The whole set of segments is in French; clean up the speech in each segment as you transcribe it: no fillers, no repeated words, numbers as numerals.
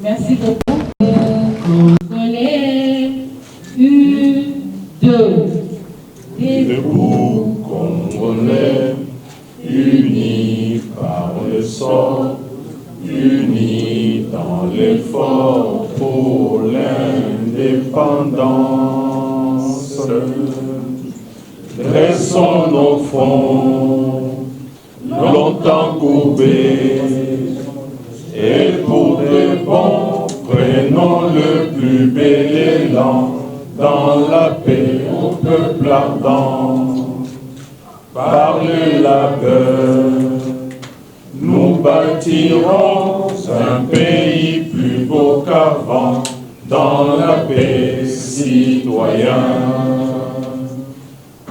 Merci beaucoup. Congolais, U2. Debout, Congolais, unis par le sort, unis dans l'effort pour l'indépendance. Dressons nos fronts, longtemps courbés, et pour de bon, prenons le plus bel élan dans la paix au peuple ardent. Par le labeur, nous bâtirons un pays plus beau qu'avant, dans la paix citoyenne.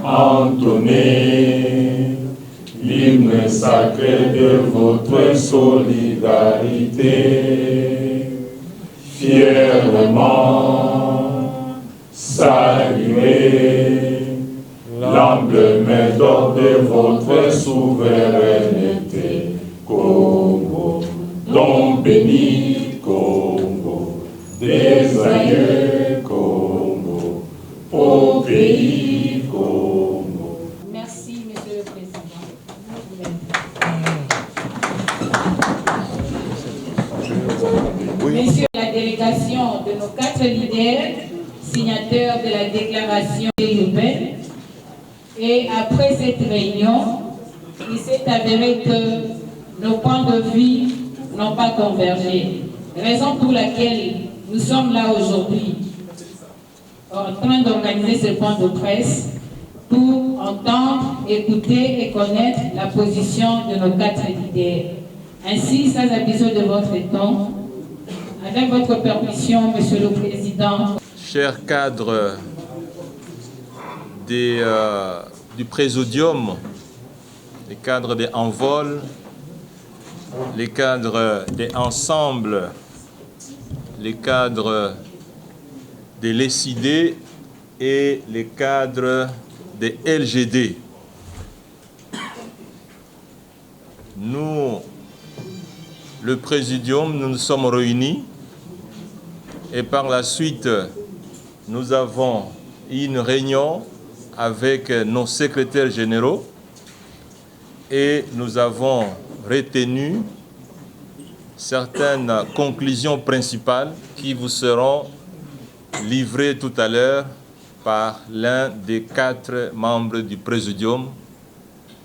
Entonnez l'hymne sacré de votre solidarité, fièrement saluez l'emblème d'or de votre souveraineté. Congo, don béni, Congo, des aïeux, Congo, au pays, Congo. Merci, Monsieur le Président. Messieurs la délégation de nos 4 leaders, signataires de la déclaration urbaine, et après cette réunion, il s'est avéré que nos points de vue n'ont pas convergé. Raison pour laquelle nous sommes là aujourd'hui, en train d'organiser ce point de presse pour entendre, écouter et connaître la position de nos 4 leaders. Ainsi, sans abuser de votre temps, avec votre permission, Monsieur le Président. Chers cadres du Présidium, les cadres des Envols, les cadres des Ensembles, les cadres des LECID et les cadres des LGD. Nous, le Présidium, nous nous sommes réunis et par la suite, nous avons eu une réunion avec nos secrétaires généraux et nous avons retenu certaines conclusions principales qui vous seront livrées tout à l'heure par l'un des 4 membres du Présidium,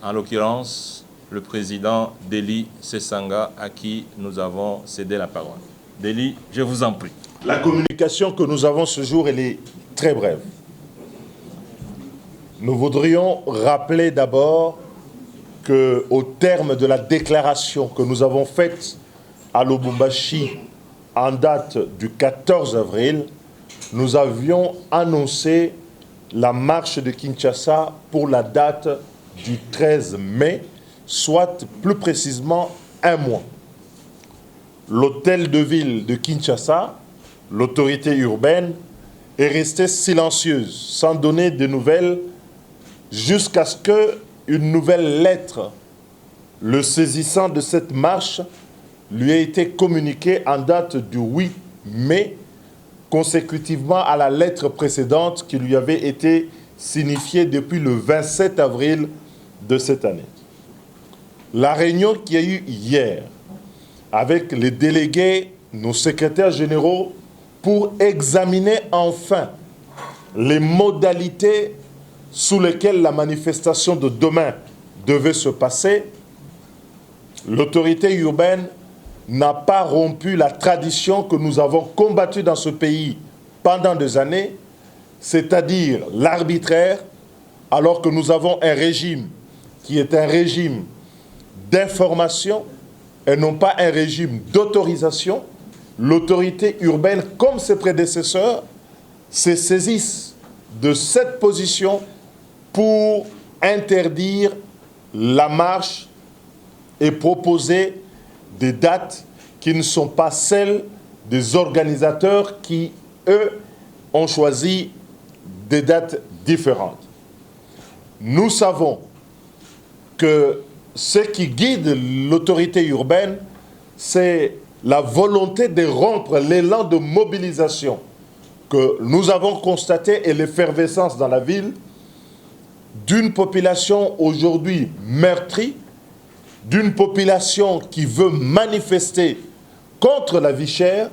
en l'occurrence le président Deli Sesanga, à qui nous avons cédé la parole. Deli, je vous en prie. La communication que nous avons ce jour, elle est très brève. Nous voudrions rappeler d'abord qu'au terme de la déclaration que nous avons faite à Lubumbashi en date du 14 avril, nous avions annoncé la marche de Kinshasa pour la date du 13 mai, soit plus précisément un mois. L'hôtel de ville de Kinshasa, l'autorité urbaine, est restée silencieuse, sans donner de nouvelles, jusqu'à ce qu'une nouvelle lettre, le saisissant de cette marche, lui ait été communiquée en date du 8 mai, consécutivement à la lettre précédente qui lui avait été signifiée depuis le 27 avril de cette année. La réunion qu'il y a eu hier avec les délégués, nos secrétaires généraux, pour examiner enfin les modalités sous lesquelles la manifestation de demain devait se passer, l'autorité urbaine n'a pas rompu la tradition que nous avons combattue dans ce pays pendant des années, c'est-à-dire l'arbitraire, alors que nous avons un régime qui est un régime d'information et non pas un régime d'autorisation. L'autorité urbaine, comme ses prédécesseurs, se saisissent de cette position pour interdire la marche et proposer des dates qui ne sont pas celles des organisateurs qui, eux, ont choisi des dates différentes. Nous savons que ce qui guide l'autorité urbaine, c'est la volonté de rompre l'élan de mobilisation que nous avons constaté et l'effervescence dans la ville d'une population aujourd'hui meurtrie, d'une population qui veut manifester contre la vie chère,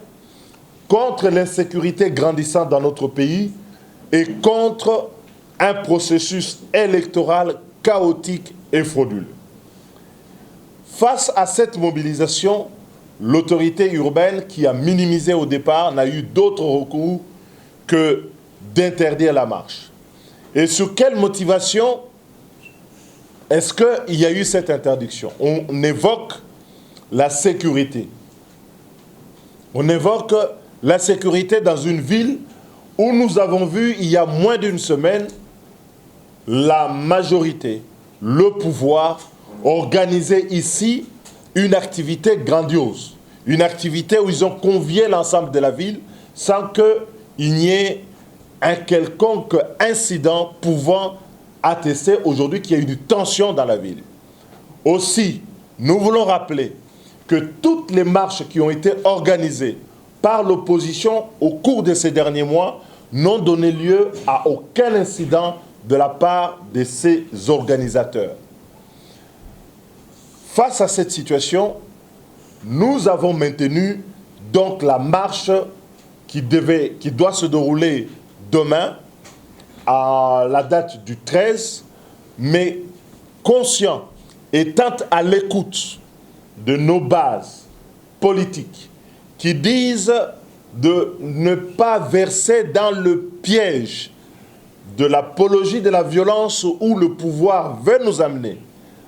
contre l'insécurité grandissante dans notre pays et contre un processus électoral chaotique et frauduleux. Face à cette mobilisation, l'autorité urbaine qui a minimisé au départ n'a eu d'autre recours que d'interdire la marche. Et sur quelle motivation est-ce qu'il y a eu cette interdiction? On évoque la sécurité. On évoque la sécurité dans une ville où nous avons vu il y a moins d'une semaine la majorité, le pouvoir, organiser ici une activité grandiose. Une activité où ils ont convié l'ensemble de la ville sans qu'il n'y ait un quelconque incident pouvant attester aujourd'hui qu'il y a eu une tension dans la ville. Aussi, nous voulons rappeler que toutes les marches qui ont été organisées par l'opposition au cours de ces derniers mois n'ont donné lieu à aucun incident de la part de ces organisateurs. Face à cette situation, nous avons maintenu donc la marche qui doit se dérouler demain à la date du 13, mais conscient, étant à l'écoute de nos bases politiques qui disent de ne pas verser dans le piège de l'apologie de la violence où le pouvoir veut nous amener,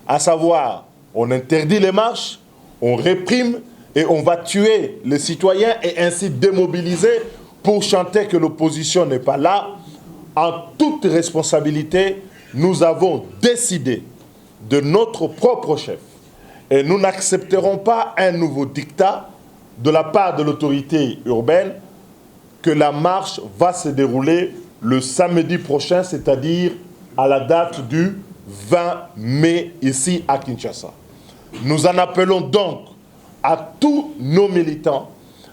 à savoir, on interdit les marches, on réprime et on va tuer les citoyens et ainsi démobiliser pour chanter que l'opposition n'est pas là. En toute responsabilité, nous avons décidé de notre propre chef et nous n'accepterons pas un nouveau dictat de la part de l'autorité urbaine que la marche va se dérouler le samedi prochain, c'est-à-dire à la date du 20 mai ici à Kinshasa. Nous en appelons donc à tous nos militants,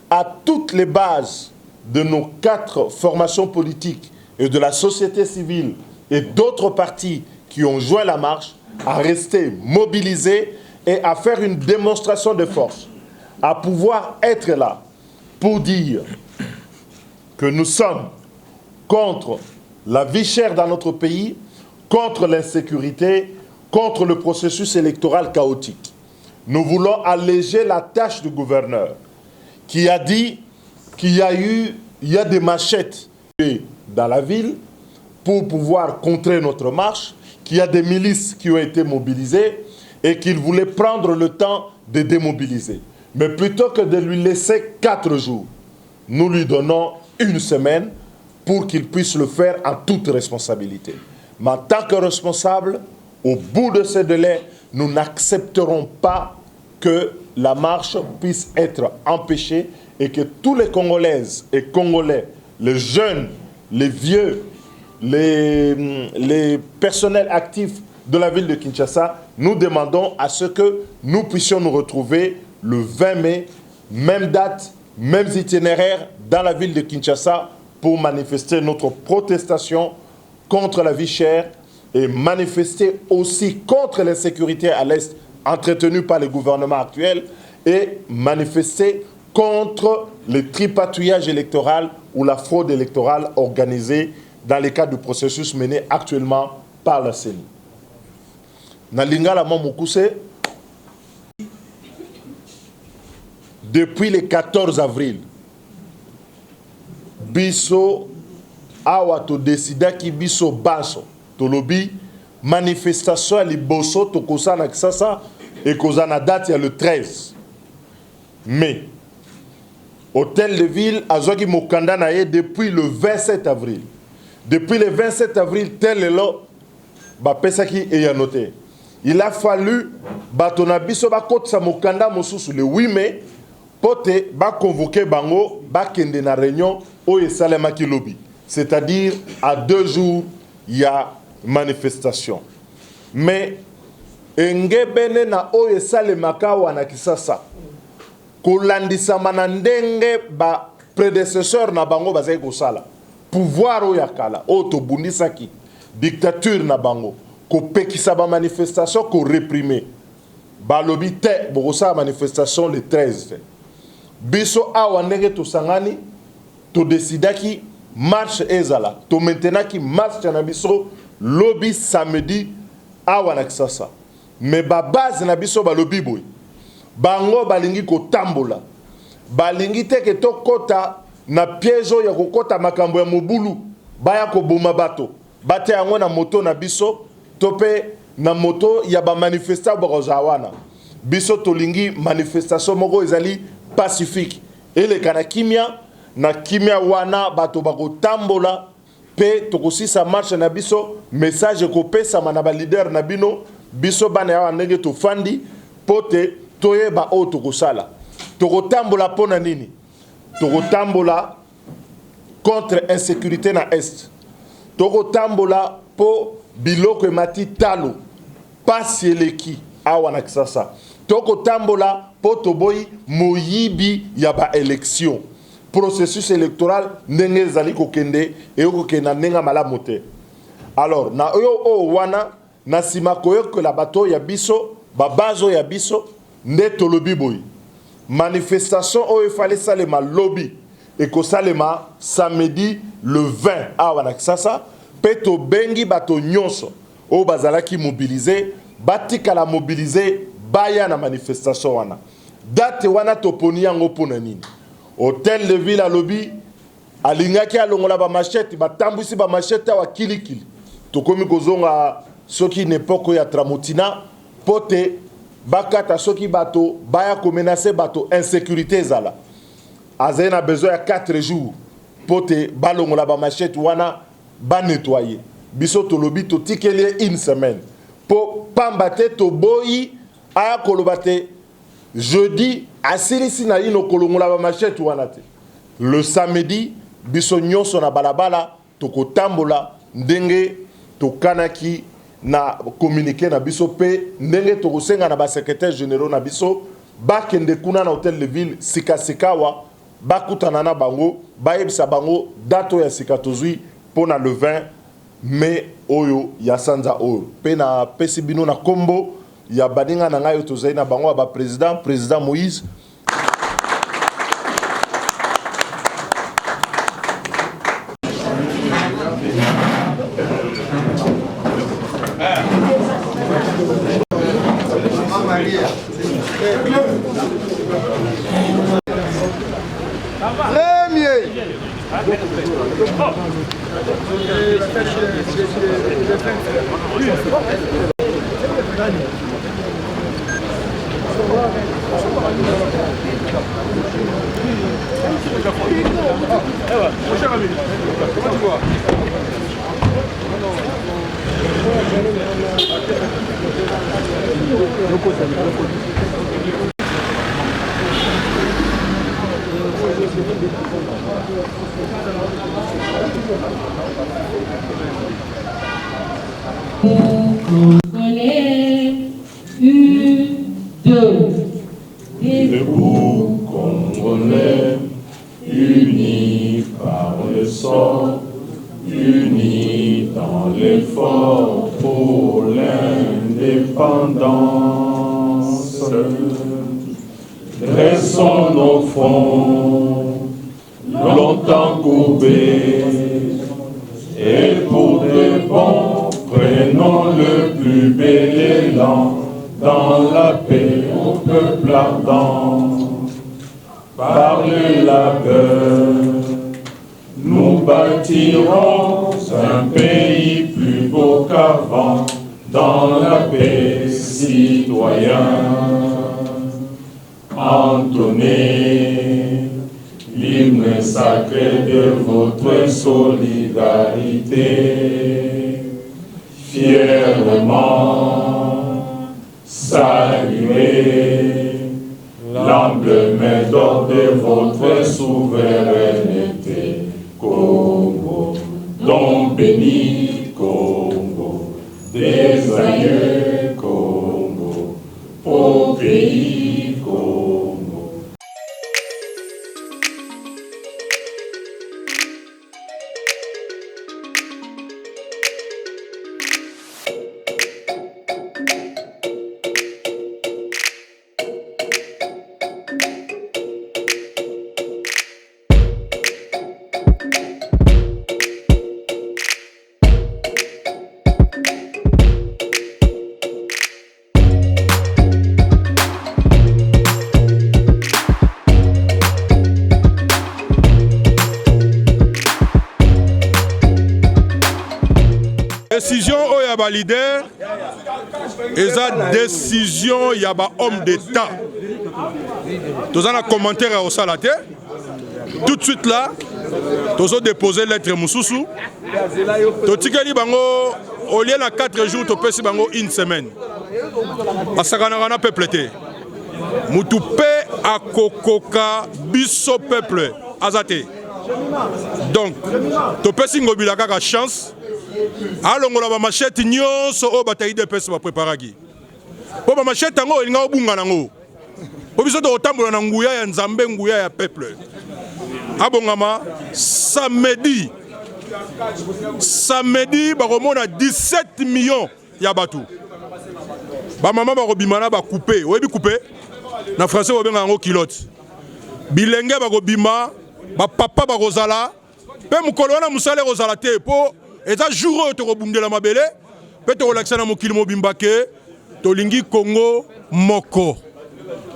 à toutes les bases de nos 4 formations politiques et de la société civile et d'autres partis qui ont joint la marche, à rester mobilisés et à faire une démonstration de force, à pouvoir être là pour dire que nous sommes contre la vie chère dans notre pays, contre l'insécurité, contre le processus électoral chaotique. Nous voulons alléger la tâche du gouverneur qui a dit qu'il y a des machettes dans la ville pour pouvoir contrer notre marche, qu'il y a des milices qui ont été mobilisées et qu'il voulait prendre le temps de démobiliser. Mais plutôt que de lui laisser 4 jours, nous lui donnons 1 semaine pour qu'il puisse le faire en toute responsabilité. Mais en tant que responsable, au bout de ce délai, nous n'accepterons pas que la marche puisse être empêchée et que tous les Congolaises et Congolais, les jeunes, les vieux, les personnels actifs de la ville de Kinshasa, nous demandons à ce que nous puissions nous retrouver le 20 mai, même date, mêmes itinéraires dans la ville de Kinshasa pour manifester notre protestation contre la vie chère et manifester aussi contre l'insécurité à l'Est entretenue par le gouvernement actuel et manifester contre le tripatouillage électoral ou la fraude électorale organisée dans le cadre du processus mené actuellement par la CENI. Nalingala Mamukuse, depuis le 14 avril, biso awa to décida ki biso baso to lobi manifestation à liboso to kosana kisasa et kozana date ya le 13 mai. Hôtel de ville azwaki mokanda na ye depuis le 27 avril. Depuis le 27 avril, tel est là, Pesaki est noté. Il a fallu Batonabiso Bakot Samokanda Mosusu le 8 mai pour convoquer Bango, Bakende na réunion au Salemaki Lobby. C'est-à-dire, à 2 jours, il y a manifestation. Mais, Ngebene na Oye Salemaka wana kisasa. Kolandisa manandenge ba prédécesseur na Bango bazai kosala. Pouvoir oyakala, otobundisaki, dictature na Bango. Ko pekisa ba manifestation, ko réprimer. Balobi te, bokosa manifestation le 13. Biso awa ndenge to sangani, to decidaki marche ezala. To maintenaki marche na biso lobby samedi awa na kisasa. Mais ba base na biso balobi boy. Bango balingi ko tambola. Balingi te ke to kota na piège ya ko kota makambo ya mobulu. Baya ko boma bato. Bate yango na moto na biso. Tope na moto ya ba manifesta borozawana. Biso tolingi manifestation moko ezali pacifique. Ele kana kimia na kimia wana bato bako tambola pe tokosisa marche na biso message ko pesa na ba leader na bino biso bana ya ndenge to fandi pote toyeba o tokosala. Tokotambola pona nini? Tokotambola contre insécurité na est. Tokotambola po biloko emati talo pasi eleki awa na kisasa. Toko tambola po toboyi moyibi ya ba élection. Processus électoral ndenge ezali kokende eyokokenda ndenge malamu te. Alors na oyo o wana na sima koyokola bato ya biso babazo ya biso nde tolobi boyi. Manifestation oyo efale salema lobby ekosalema samedi le 20 awa na kisasa. Peto bengi bato nyonso o bazalaki mobiliser batika la mobiliser baya na manifestation wana date wana toponi yango pona nini hôtel de ville à lobby alingaki alongola ba machette batambwisi ba machette wa kilikili tokomi kozonga soki n'époque ya Tramotina pote bakata soki bato baya ko menacer bato insécurité zala azena besoin ya 4 jours pote balongola ba machette wana ba nettoyer biso to lobi to tikeli une semaine po pambate to boyi aya kolobate jeudi asilisi na ino kolongola ba machette wana te le samedi biso nyonso na balabala to kotambola ndenge to kanaki na communiquer na biso pe ndenge to kosenga na ba secrétaire généraux na biso bakende kuna na hôtel de ville sikasikawa bakutana na bango bayebisa bango dato ya sikatozui pona le 20 mai oyo ya sanza oyo pe na pesi bino na kombo ya baninga na ngai tozai na bango ba président Moïse Debout Congolais, unis par le sort, unis dans l'effort pour l'indépendance. Dressons nos fronts, longtemps courbés, et pour de bon, prenons le plus bel élan dans la paix au peuple ardent. Par le labeur, nous bâtirons un pays plus beau qu'avant, dans la paix citoyenne. Entonnez l'hymne sacré de votre solidarité. solidarité, fièrement saluer l'emblème d'or de votre souveraineté. Congo, don béni, Congo, des aïeux, Congo, au pays Congo. Décision au yaba leader et sa décision yaba homme d'État. Tous en a commentaire au salate. Tout de suite là, tous ont déposé lettre Moussoussou. Tout tikali bango au lieu de 4 jours, tu peux bango une semaine. Asakana peuple té. Mutupe a kokoka biso peuple azate. Donc, tu peux singobila kaka chance. Alongola ba machette nyonso o bataille de pesa ba préparaki. Po ba machette ngo elinga obunga nango. Po biso to otambola na nguya ya nzambe nguya ya peuple. Abongama samedi ba komona 17 millions ya batu. Ba mama ba kobimana ba couper, oyebi couper na français ba benga ngo kilote. Bilenge ba kobima, ba papa ba kozala, pe mukolo wana musale kozala te po et ça jour to robundela mabele pe to relaxa na mokili mobimba ke to lingi Congo moko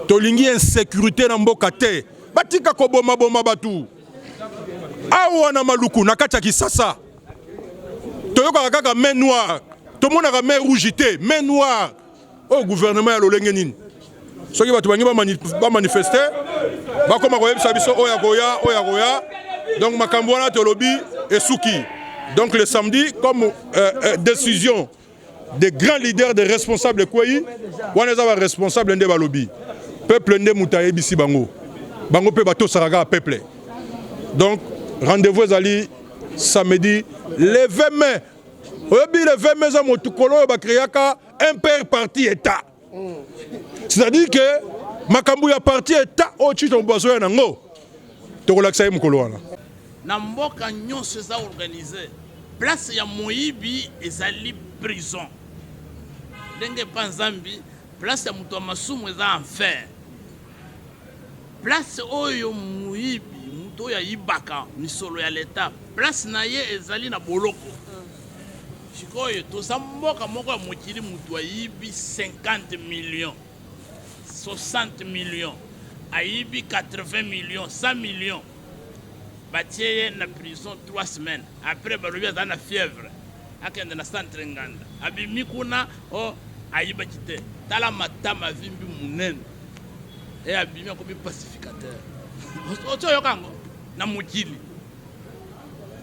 to lingi insécurité na mboka te batika ko boma batu awa na maluku na kati ya Kisasa to yoka kaka main noire to mona ka main rouge te main noire au gouvernement ya lolenge nini soki batu bangi ba manifester ba koma ko yebisa biso oya goya donc makambo wana to lobi esuki. Donc le samedi, comme décision des grands leaders, des responsables de Kouaï, on est responsable de Balobi. Peuple de Moutaye Bissi Bango. Bango pe bateau saraga peuple. Donc rendez-vous Ali samedi le 20 mai. Obi le 20 mai za motukolo ba créaka un père parti état. C'est-à-dire que makambu ya parti état o chito bozo na ngo. To relaxa mukolo wana. Na mboka nyonso eza organisé place ya moyibi ezali prison ndenge pa nzambi place ya mutu masumu eza enfer place oyo moyibi mutu oyo ayibaka misolo ya leta place na ye ezali na boloko sikoyo toza mboka moko ya mokili mutu ayibi 50 millions 60 millions ayibi 80 millions 100 millions Batie na prison 3 semaines. Après, balobi aza na fièvre. Akende na centre nganda. Abimi kuna o ayiba kite. Tala matama vimbi munene. Et abimi akomi pacificateur. Oto yokango na mukili.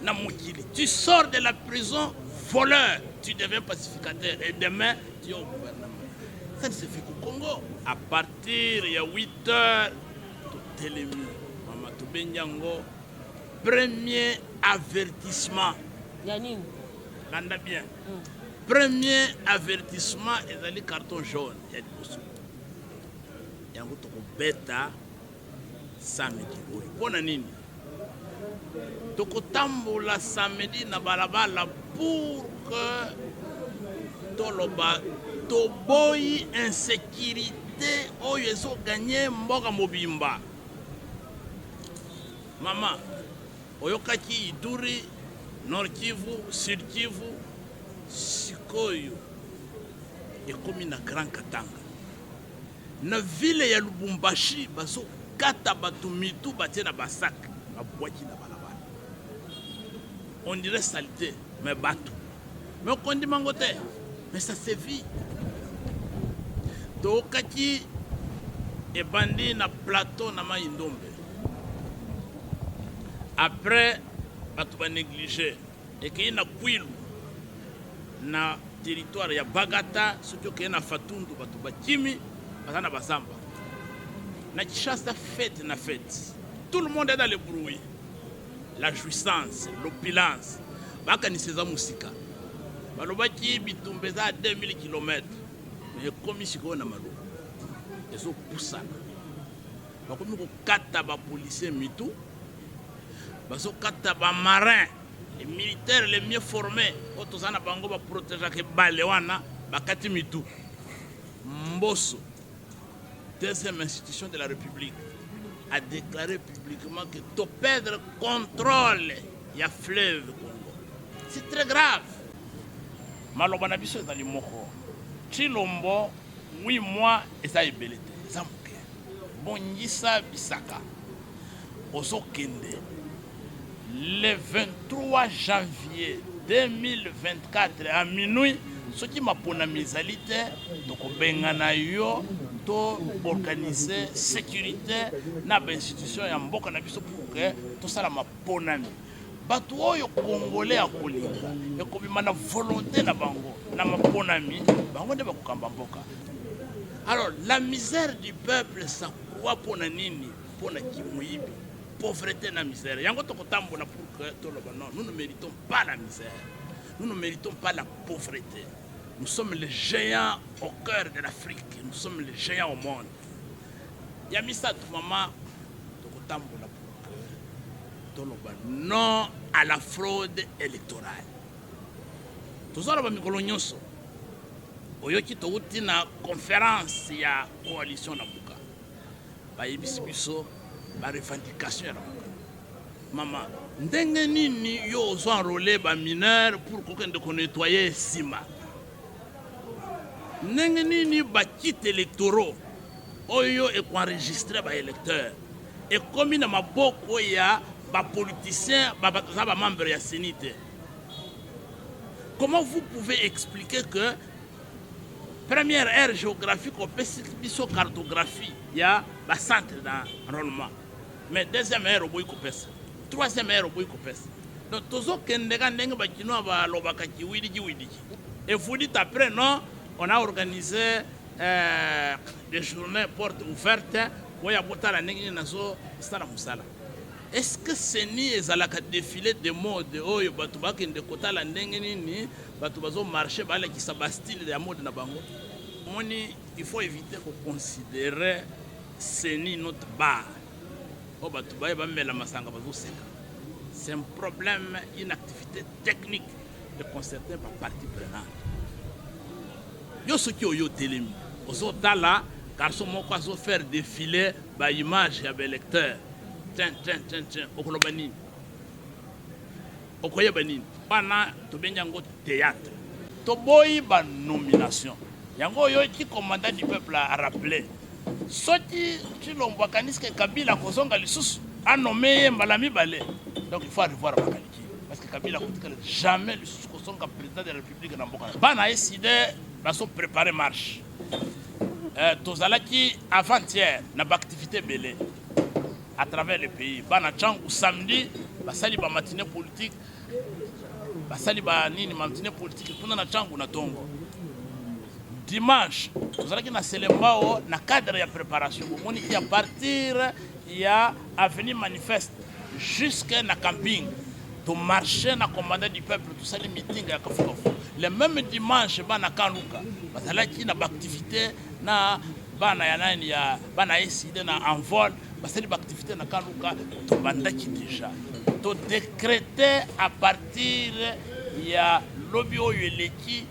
Na mukili. Tu sors de la prison voleur, tu deviens pacificateur et demain tu es au gouvernement. Ça ne se fait qu'au Congo. À partir de 8h, tout est élimé. Mama Toubenyango. Premier avertissement. Yanine. Landa bien. Premier avertissement est le carton jaune. Il y a des choses. Il y a un bêta samedi. Bonne année. Tokotambola samedi na balabala pour que toloba toboyi insécurité oyo ezo gagner mboka mobimba. Maman oyokaki Ituri, Nord Kivu, Sud Kivu, sikoyo ekomi na Grand Katanga. Na ville ya Lubumbashi baso kata batu mitu batie na basak, babwaki na balabala. On dirait saleté, mais batu. Mais on dit mangote, mais ça se vit. Tokaki et bandi na plateau na Maindombe. Après, tu vas négliger. ekei na Kwilu na territoire ya Bagata soki okei na Fatundu bato bakimi baza na bazamba na Kinshasa fête na fête tout le monde est dans le bruit la jouissance l'opulence bakanisi eza musika balobaki bitumba eza 2000 km mais ekomi sikoyo na maloba ezopusana bakomi kokata bapolisier mitu bazokata bamarin les militaires les mieux formés oyo toza na bango baprotégeaka bale wana bakati mitu. Mbosso, deuxième institution de la République, a déclaré publiquement que tu perdre contrôle ya fleuve Congo. C'est très grave. Maloba na biso ezali moko. Chilombo 8 mois eza ebele te. Eza moke. Bongisa Bisaka. Ozokende. Le 23 janvier 2024 à minuit, ce qui m'a pona misalité, donc bengana yo to organiser sécurité na institution ya mboka na biso pour que tout ça la maponami. Bato oyo congolais a kolinga e ko bima na volonté na bango na maponami bango nde bakokamba mboka. Alors la misère du peuple ça croit pona nini pona kimuibi pauvreté na misère. Yango to kotambola pour que to loba non, nous ne méritons pas la misère. Nous ne méritons pas la pauvreté. Nous sommes les géants au cœur de l'Afrique. Nous sommes les géants au monde. Yamisa tout maman to kotambola pour que to loba non à la fraude électorale. Tozala ba mikolo nyonso. Oyoki to uti na conférence ya coalition na buka. Ba yebisi biso ba revendication ya buka. Mama, ndenge nini yo ozo enrôler ba mineur pour kokende ko nettoyer sima. Ndenge nini ba kit électoraux oyo e ko enregistrer ba électeurs. Et comme na maboko ya ba politiciens ba membre ya sénité. Comment vous pouvez expliquer que première ère géographique au PSO cartographie, il y a un centre d'enrôlement. Mais deuxième ère au bout de troisième ère au bout de donc tous ceux qui et vous dites après non, on a organisé des journées portes ouvertes où il y a beaucoup de est-ce que c'est ni ezalaka défilé de mode oyo batu bakende kotala ndenge nini batu bazo marcher bala ki sa style de mode na bango moni il faut éviter de considérer c'est ni notre bar o batu baye ba mela masanga bazo seka c'est un problème une activité technique de concerter par partie prenante yo soki oyo telemi ozo tala garçon moko azo faire défiler ba image ya ba lecteur tiens, Okolobani. Okoyebani. Pana, to benyango théâtre. To boy ba nomination. Yango yo qui commandant du peuple a rappelé. Soti Chilombo kaniske Kabila kozonga lisusu a nommé Malami Balé. Donc il faut revoir Bakaliki. Parce que Kabila kotikala jamais lisusu kozonga président de la République na mboka. Bana décidé baso préparer marche. Tozalaki avant-hier na activité belé. À travers le pays. Bana changu samedi, basali ba matinée politique, basali ba nini matinée politique, kuna na changu na tongo. Dimanche, vous allez na Selembao na cadre ya préparation. Moni qui à partir ya avenue manifeste jusqu'à na camping. To marcher na commandant du peuple, tout ça les meetings ya Kafukafu. Le même dimanche bana Kanuka, basali na activité na bana ya nani ya bana décidé na envol. Parce que l'activité n'a pas déjà to décréter à partir il y a lobby qui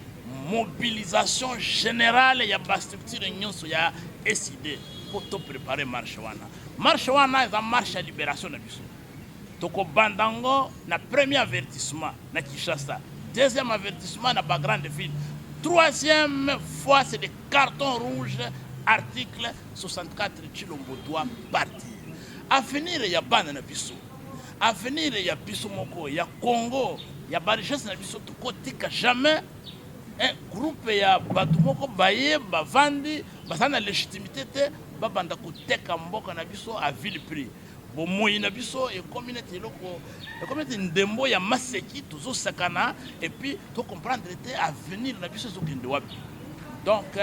mobilisation générale il y a pas structure union il y a décidé pour te préparer marche wana est en marche à libération na biso to ko bandango na premier avertissement na Kinshasa deuxième avertissement na ba grande ville troisième fois c'est des cartons rouges. Article 64 Chilombo doit partir. Avenir ya bana na biso. Avenir ya biso moko ya Congo, ya ba richesse na biso to kotika jamais un groupe ya batu moko baye bavandi basana légitimité te babanda koteka mboka na biso à vil prix. bomoi na biso ekomi neti eloko ekomi neti ndembo ya maseki tozosakana et puis tocomprendre te avenir na biso ezokende wapi. Donc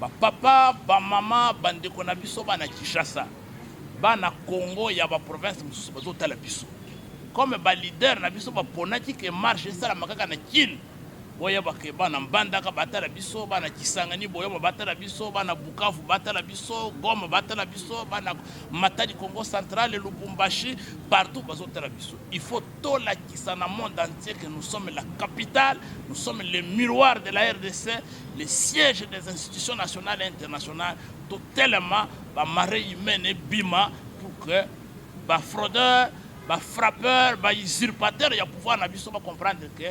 bapapa bamama bandeko na biso bana Kinshasa bana Congo ya baprovince mosusu bazotala biso comme balider na biso baponaki ke marche esalamaka kaka na kili boyeba ke bana Mbandaka batala biso bana Kisangani boyeba batala biso bana Bukavu batala biso Goma batala biso bana Matadi Congo central Lubumbashi partout bazotala biso. Il faut tolakisa na monde entier que nous sommes la capitale, nous sommes le miroir de la RDC, le siège des institutions nationales et internationales, totalement ba marée humaine et bima pour que ba fraudeur, ba frappeur, ba usurpateur ya pouvoir na biso ba comprendre que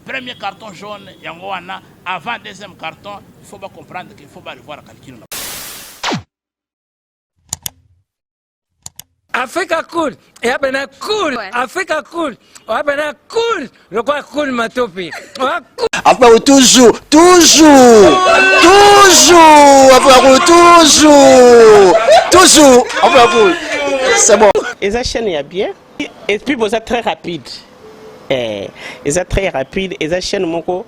premier carton jaune, Yangoana, avant deuxième carton, il faut pas comprendre qu'il faut pas revoir le calcul. Africa cool, et abena cool, Africa cool, abena cool, le quoi cool matopi. Après toujours, c'est bon. Et ça chaîne est bien, et puis vous êtes très rapide. Et ça très rapide, et ça chaîne mon co,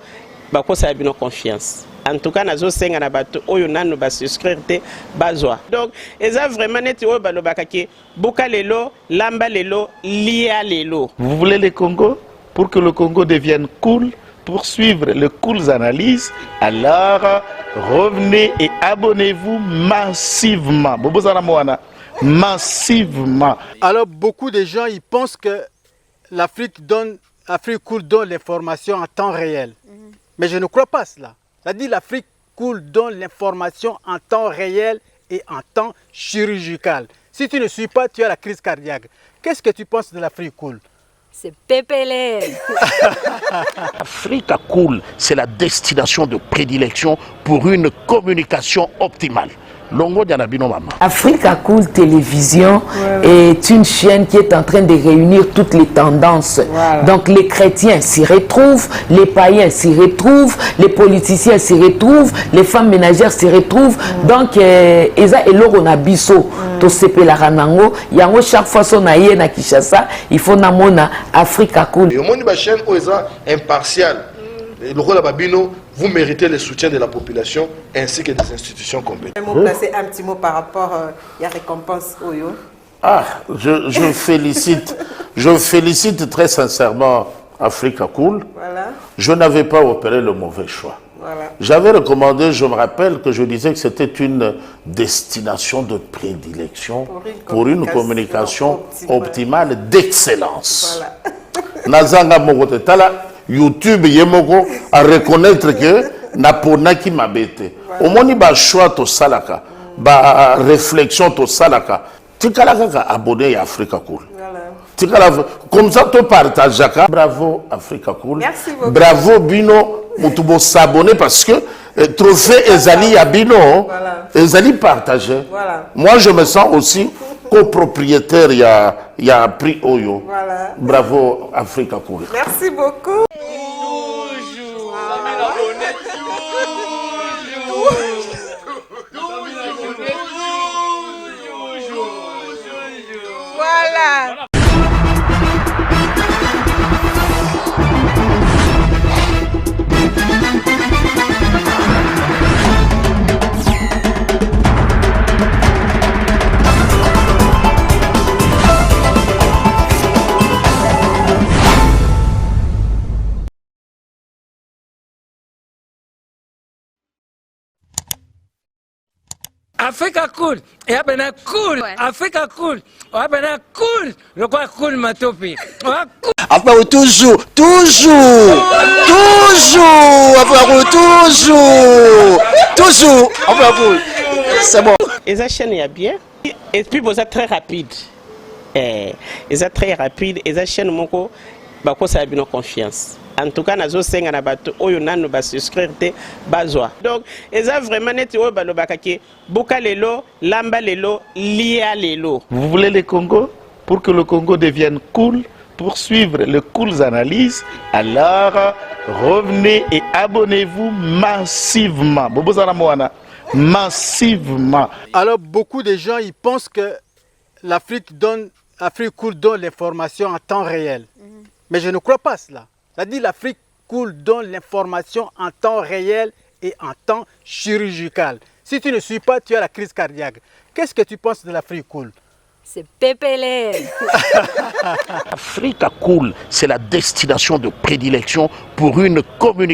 bako ça a bien confiance. En tout cas, nazo senga na bato oyo nanu ba souscrire te bazwa. Donc, et ça vraiment net oyo balo bakaki boka lelo, lamba lelo, lia lelo. Vous voulez le Congo? Pour que le Congo devienne cool, pour suivre les cools analyses, alors revenez et abonnez-vous massivement. Bobozana Moana, massivement. Alors, beaucoup de gens ils pensent que l'Afrique cool donne l'information en temps réel. Mais je ne crois pas cela. C'est-à-dire l'Afrique cool donne l'information en temps réel et en temps chirurgical. Si tu ne suis pas, tu as la crise cardiaque. Qu'est-ce que tu penses de l'Afrique cool? C'est pépélé. Africa Cool, c'est la destination de prédilection pour une communication optimale. Longo Dianabino Mama. Africa Cool Télévision est une chaîne qui est en train de réunir toutes les tendances. Donc les chrétiens s'y retrouvent, les païens s'y retrouvent, les politiciens s'y retrouvent, les femmes ménagères s'y retrouvent. Donc Eza Eloro na biso to sepe la ranango, yango chaque fois son aïe na Kinshasa, il faut namona Africa Cool. Et au monde de la chaîne Oeza impartial. Le rôle de Babino, vous méritez le soutien de la population ainsi que des institutions compétentes. Placer un petit mot par rapport à la récompense Oyo. Ah, je félicite très sincèrement Africa Cool. Voilà. Je n'avais pas opéré le mauvais choix. Voilà. J'avais recommandé, je me rappelle que je disais que c'était une destination de prédilection pour une communication optimale d'excellence. Voilà. Nazanga Mogote Tala, YouTube Yemoko à reconnaître que Naponaki Mabete. Au moins, il choix to salaka, ba réflexion to salaka. Tikalaka abonné à Africa Cool. Voilà. Comme ça, tu partages. Bravo Africa Cool. Merci beaucoup. Bravo Bino. Mutubo s'abonner parce que trophée Ezali Abino, Ezali partagé. Voilà. Moi, je me sens aussi copropriétaire. Il y a prix Oyo. Voilà. Bravo Africa Cool. Merci beaucoup. Voilà. Africa cool, et abena cool, Africa cool, abena cool, le quoi cool matopi. Après toujours, c'est bon. Et ça chaîne est bien, et puis vous êtes très rapide. Et ça très rapide, et ça chaîne mon co, bako ça a bien confiance. En tout cas, nazo senga na bato oyo nanu ba souscrire te bazwa. Donc, eza vraiment net oyo balo bakaki boka lelo, lamba lelo, lia lelo. Vous voulez le Congo? Pour que le Congo devienne cool, pour suivre les cools analyses, alors revenez et abonnez-vous massivement. Bobozana Moana, massivement. Alors, beaucoup de gens ils pensent que l'Afrique l'Afrique coule dans l'information en temps réel. Mais je ne crois pas cela. Ça dit l'Afrique coule dans l'information en temps réel et en temps chirurgical. Si tu ne suis pas, tu as la crise cardiaque. Qu'est-ce que tu penses de l'Afrique coule? C'est PPL. Africa Cool, c'est la destination de prédilection pour une communication